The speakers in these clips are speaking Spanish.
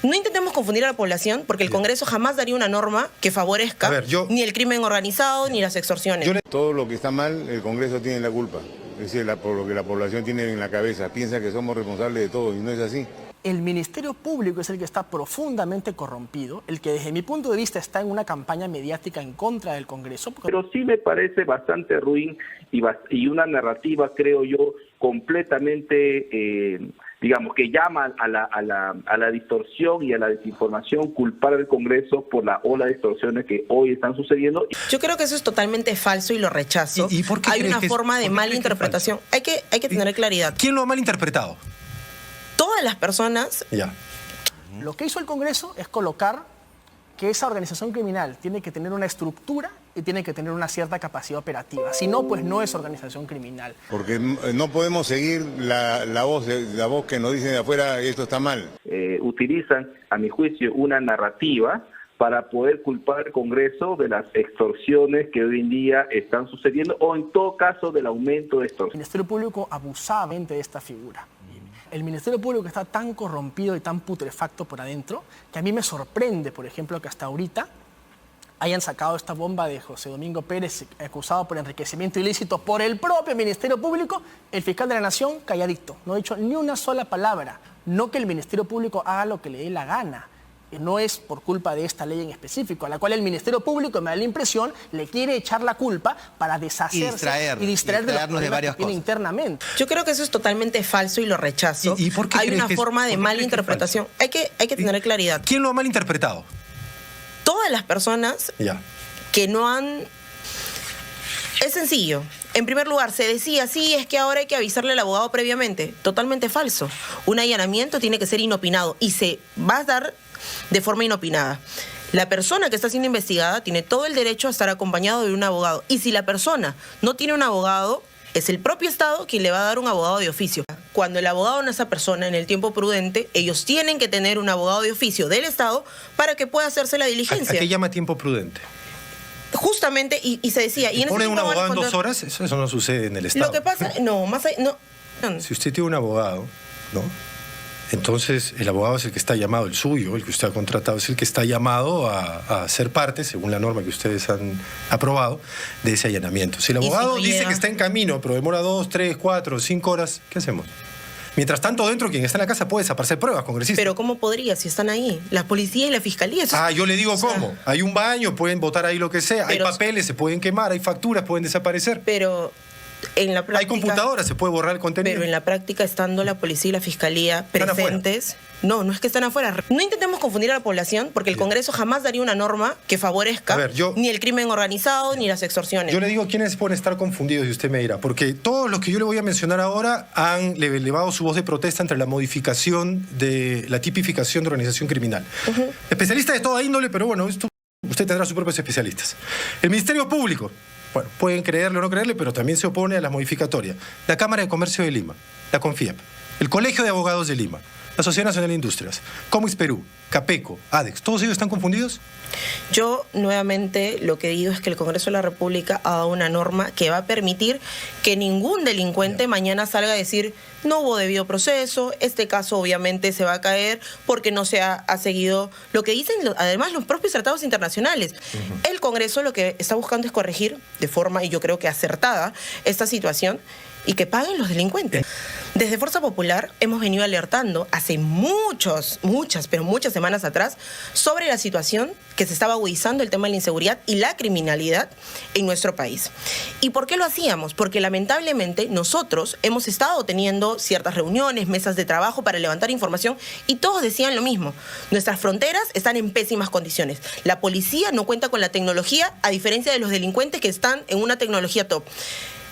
No intentemos confundir a la población, porque el Congreso jamás daría una norma que favorezca ni el crimen organizado ni las extorsiones. Todo lo que está mal, el Congreso tiene la culpa. Es decir, por lo que la población tiene en la cabeza, piensa que somos responsables de todo y no es así. El Ministerio Público es el que está profundamente corrompido, el que desde mi punto de vista está en una campaña mediática en contra del Congreso. Pero sí me parece bastante ruin y una narrativa, creo yo, completamente, digamos, que llama a la distorsión y a la desinformación, culpar al Congreso por la ola de distorsiones que hoy están sucediendo. Yo creo que eso es totalmente falso y lo rechazo. ¿Y por qué hay una forma de mala interpretación. Hay que tener claridad. ¿Quién lo ha malinterpretado? Todas las personas. Ya. Lo que hizo el Congreso es colocar que esa organización criminal tiene que tener una estructura y tiene que tener una cierta capacidad operativa. Si no, pues no es organización criminal. Porque no podemos seguir la voz que nos dicen de afuera, esto está mal. Utilizan, a mi juicio, una narrativa para poder culpar al Congreso de las extorsiones que hoy en día están sucediendo o en todo caso del aumento de extorsiones. El Ministerio Público abusaba de esta figura. El Ministerio Público está tan corrompido y tan putrefacto por adentro que a mí me sorprende, por ejemplo, que hasta ahorita hayan sacado esta bomba de José Domingo Pérez acusado por enriquecimiento ilícito por el propio Ministerio Público, el fiscal de la Nación calladito, no ha dicho ni una sola palabra. No que el Ministerio Público haga lo que le dé la gana. No es por culpa de esta ley en específico, a la cual el Ministerio Público, me da la impresión, le quiere echar la culpa para deshacerse y distraer de los problemas que tiene internamente. Yo creo que eso es totalmente falso y lo rechazo. ¿Y por qué hay una que forma de mala interpretación. Hay que tener claridad. ¿Quién lo ha malinterpretado? Todas las personas que no han... Es sencillo. En primer lugar, se decía, sí, es que ahora hay que avisarle al abogado previamente. Totalmente falso. Un allanamiento tiene que ser inopinado y se va a dar de forma inopinada. La persona que está siendo investigada tiene todo el derecho a estar acompañado de un abogado. Y si la persona no tiene un abogado, es el propio Estado quien le va a dar un abogado de oficio. Cuando el abogado no es esa persona en el tiempo prudente, ellos tienen que tener un abogado de oficio del Estado para que pueda hacerse la diligencia. ¿A qué llama tiempo prudente? Justamente, y se decía... ¿Y ¿Pone un abogado en 2 horas? Eso no sucede en el Estado. Lo que pasa... No, más allá... No. Si usted tiene un abogado, ¿no? Entonces, el abogado es el que está llamado, el suyo, el que usted ha contratado, es el que está llamado a ser parte, según la norma que ustedes han aprobado, de ese allanamiento. Si el abogado dice que está en camino, pero demora 2, 3, 4, 5 horas, ¿qué hacemos? Mientras tanto, dentro, quien está en la casa puede desaparecer pruebas, congresista. Pero ¿cómo podría si están ahí? La policía y la fiscalía. Yo le digo cómo. Hay un baño, pueden botar ahí lo que sea, hay papeles, se pueden quemar, hay facturas, pueden desaparecer. Pero... En la práctica, hay computadoras, se puede borrar el contenido. Pero en la práctica, estando la policía y la fiscalía presentes... No es que están afuera. No intentemos confundir a la población, porque el Congreso jamás daría una norma que favorezca ni el crimen organizado ni las extorsiones. Yo le digo quiénes pueden estar confundidos y usted me dirá, porque todos los que yo le voy a mencionar ahora han elevado su voz de protesta entre la modificación de la tipificación de organización criminal. Especialistas de toda índole, pero bueno, esto usted tendrá sus propios especialistas. El Ministerio Público. Bueno, pueden creerle o no creerle, pero también se opone a las modificatorias. La Cámara de Comercio de Lima, la CONFIEP, el Colegio de Abogados de Lima, la Sociedad Nacional de Industrias, Comex Perú, Capeco, ADEX, ¿todos ellos están confundidos? Yo, nuevamente, lo que digo es que el Congreso de la República ha dado una norma que va a permitir que ningún delincuente mañana salga a decir no hubo debido proceso, este caso obviamente se va a caer porque no se ha seguido lo que dicen además los propios tratados internacionales. El Congreso lo que está buscando es corregir de forma, y yo creo que acertada, esta situación y que paguen los delincuentes. Desde Fuerza Popular hemos venido alertando hace muchas semanas atrás sobre la situación que se estaba agudizando el tema de la inseguridad y la criminalidad en nuestro país. ¿Y por qué lo hacíamos? Porque lamentablemente nosotros hemos estado teniendo ciertas reuniones, mesas de trabajo para levantar información y todos decían lo mismo. Nuestras fronteras están en pésimas condiciones. La policía no cuenta con la tecnología, a diferencia de los delincuentes que están en una tecnología top.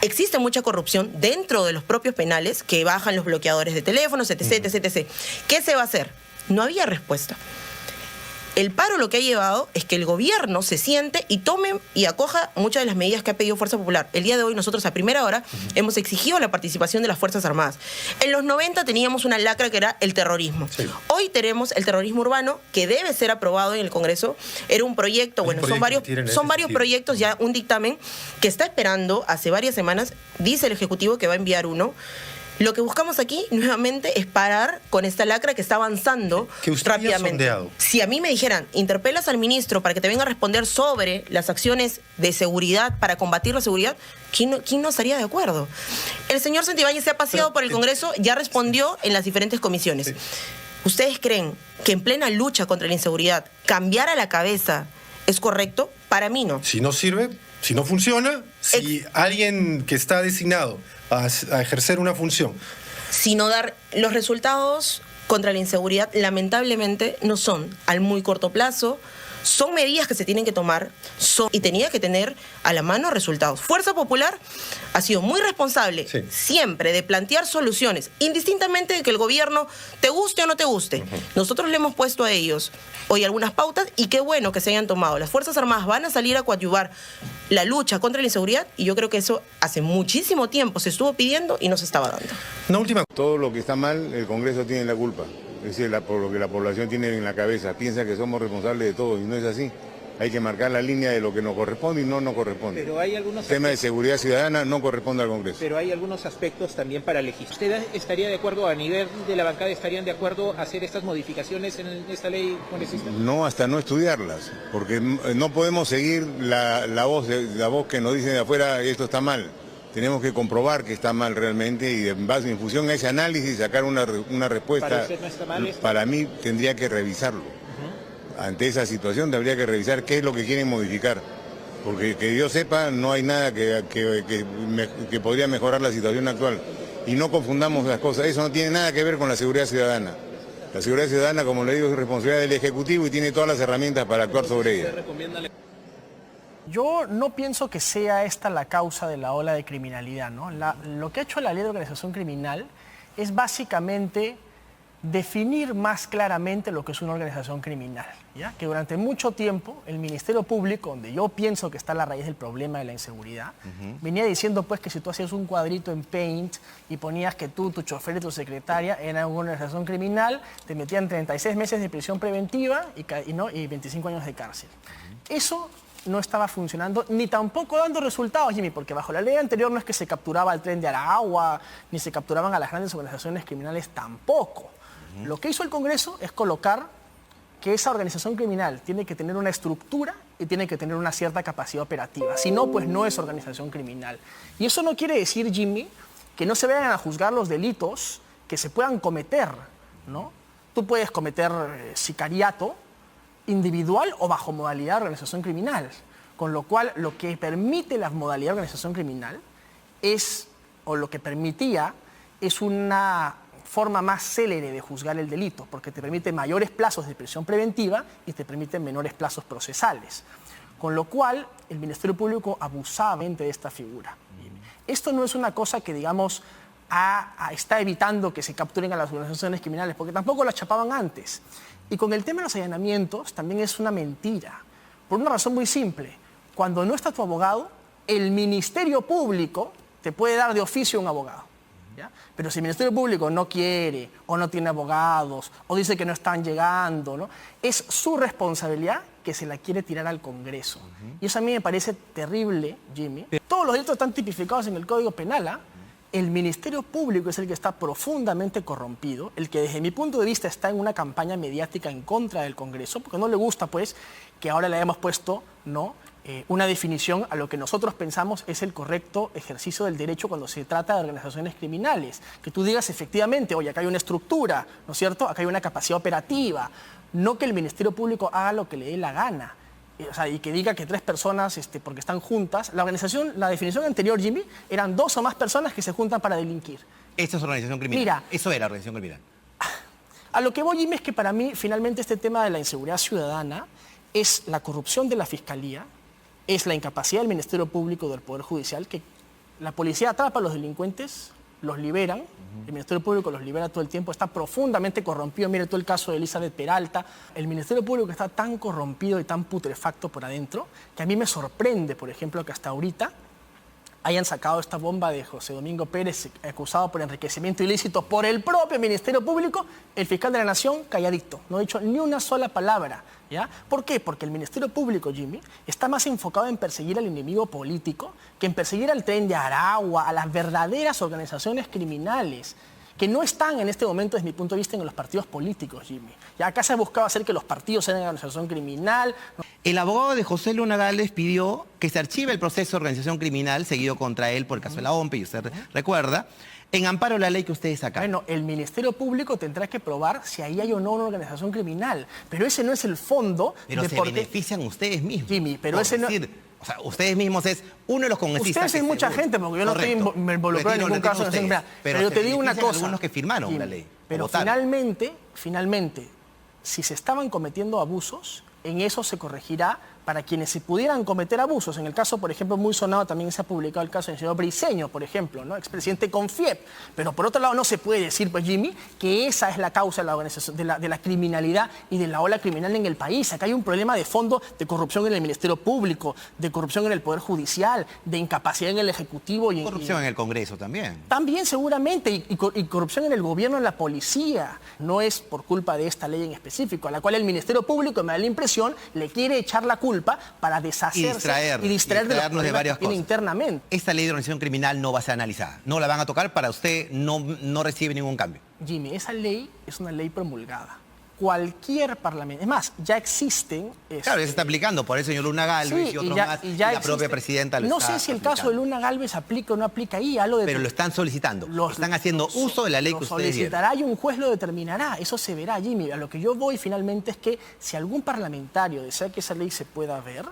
Existe mucha corrupción dentro de los propios penales que bajan los bloqueadores de teléfonos, etc. ¿Qué se va a hacer? No había respuesta. El paro lo que ha llevado es que el gobierno se siente y tome y acoja muchas de las medidas que ha pedido Fuerza Popular. El día de hoy nosotros a primera hora hemos exigido la participación de las Fuerzas Armadas. En los 90 teníamos una lacra que era el terrorismo. Hoy tenemos el terrorismo urbano que debe ser aprobado en el Congreso. Era un proyecto, son varios proyectos, ya un dictamen que está esperando hace varias semanas. Dice el Ejecutivo que va a enviar uno. Lo que buscamos aquí, nuevamente, es parar con esta lacra que está avanzando Que usted había rápidamente. sondeado. Si a mí me dijeran, interpelas al ministro para que te venga a responder sobre las acciones de seguridad para combatir la seguridad, ¿quién no estaría de acuerdo? El señor Santibáñez se ha paseado por el Congreso, ya respondió en las diferentes comisiones. Sí. ¿Ustedes creen que en plena lucha contra la inseguridad cambiar a la cabeza es correcto? Para mí no. Si no sirve, si no funciona, si alguien que está designado a ejercer una función Sino dar los resultados contra la inseguridad, lamentablemente, no son al muy corto plazo. Son medidas que se tienen que tomar y tenía que tener a la mano resultados. Fuerza Popular ha sido muy responsable siempre de plantear soluciones, indistintamente de que el gobierno te guste o no te guste. Nosotros le hemos puesto a ellos hoy algunas pautas y qué bueno que se hayan tomado. Las Fuerzas Armadas van a salir a coadyuvar la lucha contra la inseguridad y yo creo que eso hace muchísimo tiempo se estuvo pidiendo y no se estaba dando. Una última. Todo lo que está mal, el Congreso tiene la culpa. Es decir, por lo que la población tiene en la cabeza, piensa que somos responsables de todo y no es así. Hay que marcar la línea de lo que nos corresponde y no nos corresponde. Pero hay algunos El tema de seguridad ciudadana no corresponde al Congreso. Pero hay algunos aspectos también para legislar. ¿Usted estaría de acuerdo, a nivel de la bancada, estarían de acuerdo a hacer estas modificaciones en esta ley congresista? No, hasta no estudiarlas, porque no podemos seguir la voz que nos dicen de afuera, esto está mal. Tenemos que comprobar que está mal realmente y en función a ese análisis sacar una respuesta. ¿Para usted no está mal esto? Para mí tendría que revisarlo. Ante esa situación tendría que revisar qué es lo que quieren modificar. Porque que yo sepa, no hay nada que podría mejorar la situación actual. Y no confundamos las cosas. Eso no tiene nada que ver con la seguridad ciudadana. La seguridad ciudadana, como le digo, es responsabilidad del Ejecutivo y tiene todas las herramientas para actuar sobre ella. Yo no pienso que sea esta la causa de la ola de criminalidad, ¿no? Lo que ha hecho la ley de organización criminal es básicamente definir más claramente lo que es una organización criminal, ¿ya? Que durante mucho tiempo el Ministerio Público, donde yo pienso que está la raíz del problema de la inseguridad, venía diciendo pues que si tú hacías un cuadrito en Paint y ponías que tú, tu chofer y tu secretaria eran una organización criminal, te metían 36 meses de prisión preventiva y 25 años de cárcel. Eso no estaba funcionando, ni tampoco dando resultados, Jimmy, porque bajo la ley anterior no es que se capturaba el Tren de Aragua, ni se capturaban a las grandes organizaciones criminales tampoco. Lo que hizo el Congreso es colocar que esa organización criminal tiene que tener una estructura y tiene que tener una cierta capacidad operativa. Si no, pues no es organización criminal. Y eso no quiere decir, Jimmy, que no se vayan a juzgar los delitos que se puedan cometer, ¿no? Tú puedes cometer sicariato individual o bajo modalidad de organización criminal. Con lo cual, lo que permite la modalidad de organización criminal es, o lo que permitía, es una forma más célere de juzgar el delito, porque te permite mayores plazos de prisión preventiva y te permite menores plazos procesales. Con lo cual, el Ministerio Público abusaba de esta figura. Esto no es una cosa que, digamos, está evitando que se capturen a las organizaciones criminales, porque tampoco las chapaban antes. Y con el tema de los allanamientos también es una mentira, por una razón muy simple. Cuando no está tu abogado, el Ministerio Público te puede dar de oficio un abogado, ¿ya? Pero si el Ministerio Público no quiere, o no tiene abogados, o dice que no están llegando, ¿no? Es su responsabilidad que se la quiere tirar al Congreso. Y eso a mí me parece terrible, Jimmy. Todos los delitos están tipificados en el Código Penal, ¿ah? El Ministerio Público es el que está profundamente corrompido, el que desde mi punto de vista está en una campaña mediática en contra del Congreso, porque no le gusta pues que ahora le hayamos puesto, ¿no?, una definición a lo que nosotros pensamos es el correcto ejercicio del derecho cuando se trata de organizaciones criminales. Que tú digas efectivamente, oye, acá hay una estructura, ¿no es cierto? Acá hay una capacidad operativa, no que el Ministerio Público haga lo que le dé la gana. O sea, y que diga que 3 personas, porque están juntas. La definición anterior, Jimmy, eran 2 o más personas que se juntan para delinquir. Esta es organización criminal. Mira, eso era organización criminal. A lo que voy, Jimmy, es que para mí, finalmente, este tema de la inseguridad ciudadana es la corrupción de la Fiscalía, es la incapacidad del Ministerio Público, del Poder Judicial, que la policía atrapa a los delincuentes, los liberan, el Ministerio Público los libera todo el tiempo, está profundamente corrompido. Mire todo el caso de Elizabeth Peralta. El Ministerio Público está tan corrompido y tan putrefacto por adentro que a mí me sorprende, por ejemplo, que hasta ahorita hayan sacado esta bomba de José Domingo Pérez acusado por enriquecimiento ilícito por el propio Ministerio Público, el fiscal de la Nación calladito, no ha dicho ni una sola palabra, ¿ya? ¿Por qué? Porque el Ministerio Público, Jimmy, está más enfocado en perseguir al enemigo político que en perseguir al Tren de Aragua, a las verdaderas organizaciones criminales, que no están en este momento, desde mi punto de vista, en los partidos políticos, Jimmy. Ya acá se ha buscado hacer que los partidos sean una organización criminal. El abogado de José Luna Gálvez pidió que se archive el proceso de organización criminal seguido contra él por el caso de la OMPE, y usted recuerda, en amparo a la ley que ustedes sacaron. Bueno, el Ministerio Público tendrá que probar si ahí hay o no una organización criminal. Pero ese no es el fondo Pero de se por qué... benefician ustedes mismos. Jimmy, pero por ese no... decir, o sea, ustedes mismos es uno de los congresistas. Ustedes es mucha gente, porque yo no estoy involucrado en ningún caso de organización criminal. Pero yo te digo una cosa. Algunos que firmaron Jimmy, la ley. Pero finalmente, si se estaban cometiendo abusos, en eso se corregirá para quienes se pudieran cometer abusos. En el caso, por ejemplo, muy sonado también se ha publicado el caso del señor Briceño, por ejemplo, ¿no? Expresidente Confiep. Pero por otro lado no se puede decir, pues Jimmy, que esa es la causa de la organización, de la criminalidad y de la ola criminal en el país. Acá hay un problema de fondo de corrupción en el Ministerio Público, de corrupción en el Poder Judicial, de incapacidad en el Ejecutivo. Y corrupción en el Congreso también. También seguramente, y corrupción en el gobierno, en la policía. No es por culpa de esta ley en específico, a la cual el Ministerio Público, me da la impresión, le quiere echar la culpa para deshacerse y distraer de los problemas de varias que tiene cosas. internamente. Esta ley de organización criminal no va a ser analizada. No la van a tocar, para usted no recibe ningún cambio. Jimmy, esa ley es una ley promulgada. Cualquier parlamento, es más, ya existen... Claro, ya se está aplicando por el señor Luna Gálvez y otros más, y la propia presidenta lo No está sé si el aplicando. caso de Luna Gálvez aplica o no aplica ahí. Pero lo están solicitando, están haciendo uso de la ley que ustedes dieron. Solicitará y un juez lo determinará, eso se verá, Jimmy. A lo que yo voy finalmente es que si algún parlamentario desea que esa ley se pueda ver,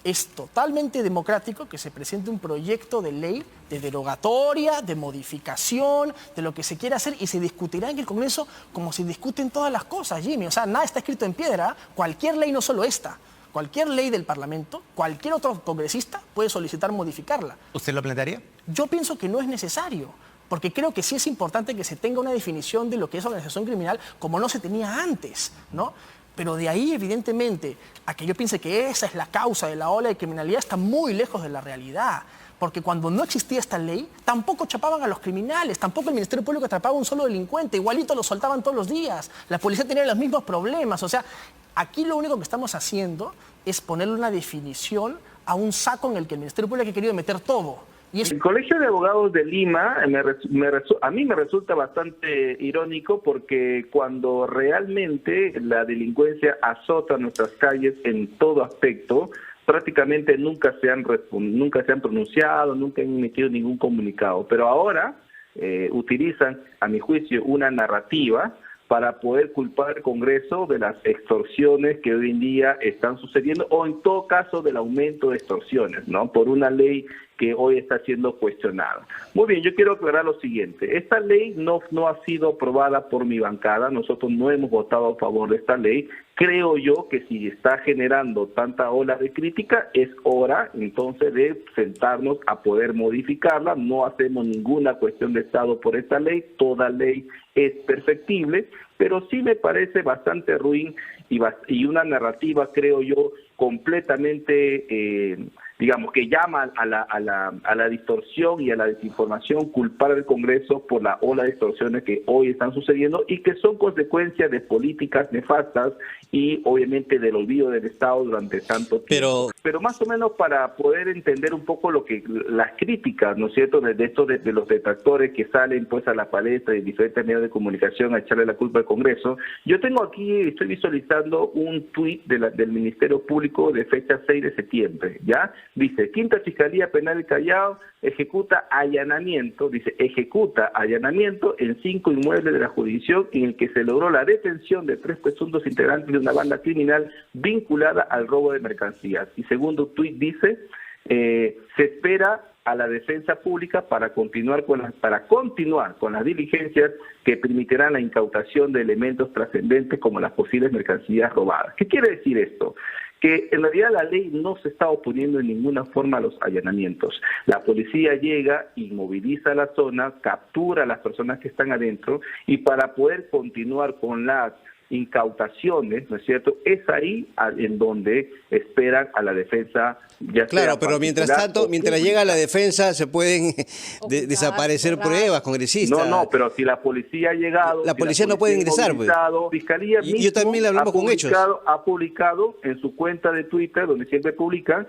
es totalmente democrático que se presente un proyecto de ley de derogatoria, de modificación, de lo que se quiera hacer, y se discutirá en el Congreso como se discuten todas las cosas, Jimmy. O sea, nada está escrito en piedra. Cualquier ley, no solo esta, cualquier ley del Parlamento, cualquier otro congresista puede solicitar modificarla. ¿Usted lo plantearía? Yo pienso que no es necesario, porque creo que sí es importante que se tenga una definición de lo que es organización criminal como no se tenía antes, ¿no? Pero de ahí, evidentemente, a que yo piense que esa es la causa de la ola de criminalidad está muy lejos de la realidad. Porque cuando no existía esta ley, tampoco chapaban a los criminales, tampoco el Ministerio Público atrapaba a un solo delincuente, igualito lo soltaban todos los días. La policía tenía los mismos problemas. O sea, aquí lo único que estamos haciendo es ponerle una definición a un saco en el que el Ministerio Público ha querido meter todo. El Colegio de Abogados de Lima a mí me resulta bastante irónico, porque cuando realmente la delincuencia azota nuestras calles en todo aspecto, prácticamente nunca se han pronunciado, nunca han emitido ningún comunicado. Pero ahora utilizan, a mi juicio, una narrativa para poder culpar al Congreso de las extorsiones que hoy en día están sucediendo, o en todo caso del aumento de extorsiones, ¿no? Por una ley que hoy está siendo cuestionada. Muy bien, yo quiero aclarar lo siguiente. Esta ley no ha sido aprobada por mi bancada, nosotros no hemos votado a favor de esta ley. Creo yo que si está generando tanta ola de crítica, es hora entonces de sentarnos a poder modificarla. No hacemos ninguna cuestión de Estado por esta ley, toda ley es perfectible, pero sí me parece bastante ruin y una narrativa, creo yo, completamente, digamos, que llama a la distorsión y a la desinformación, culpar al Congreso por la ola de extorsiones que hoy están sucediendo y que son consecuencia de políticas nefastas y obviamente del olvido del Estado durante tanto tiempo. Pero más o menos para poder entender un poco las críticas, ¿no es cierto?, de los detractores que salen pues a la palestra y diferentes medios de comunicación a echarle la culpa al Congreso. Yo tengo aquí, estoy visualizando un tuit del Ministerio Público de fecha 6 de septiembre, ¿ya? Dice, Quinta Fiscalía Penal del Callao ejecuta allanamiento en 5 inmuebles de la jurisdicción en el que se logró la detención de 3 presuntos integrantes de una banda criminal vinculada al robo de mercancías. Y segundo tuit dice, se espera a la defensa pública para continuar con las diligencias que permitirán la incautación de elementos trascendentes como las posibles mercancías robadas. ¿Qué quiere decir esto? Que en realidad la ley no se está oponiendo en ninguna forma a los allanamientos. La policía llega, inmoviliza la zona, captura a las personas que están adentro, y para poder continuar con las incautaciones, ¿no es cierto? Es ahí en donde esperan a la defensa. Ya Claro, sea pero mientras particular tanto, o mientras pública. llega la defensa, se pueden desaparecer borrar. pruebas, congresistas. No, pero si la policía ha llegado... La si policía no puede ingresar, pues. Fiscalía Y yo mismo también le hablamos con hechos. ha publicado en su cuenta de Twitter, donde siempre publican,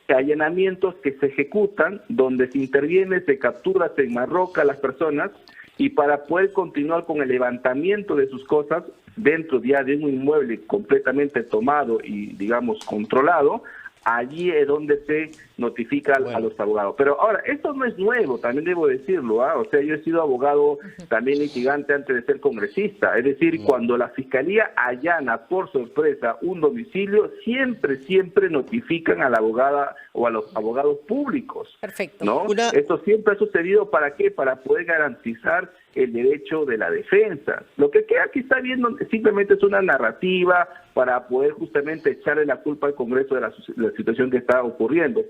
allanamientos que se ejecutan, donde se interviene, se captura, se enmarroca a las personas, y para poder continuar con el levantamiento de sus cosas dentro ya de un inmueble completamente tomado y, digamos, controlado, allí es donde se notifica a los abogados. Pero ahora, esto no es nuevo, también debo decirlo, ¿ah? O sea, yo he sido abogado también litigante antes de ser congresista. Es decir, cuando la Fiscalía allana por sorpresa un domicilio, siempre notifican a la abogada o a los abogados públicos. Perfecto. ¿No? Esto siempre ha sucedido, ¿para qué? Para poder garantizar el derecho de la defensa. Lo que aquí está viendo simplemente es una narrativa para poder justamente echarle la culpa al Congreso de la situación que está ocurriendo.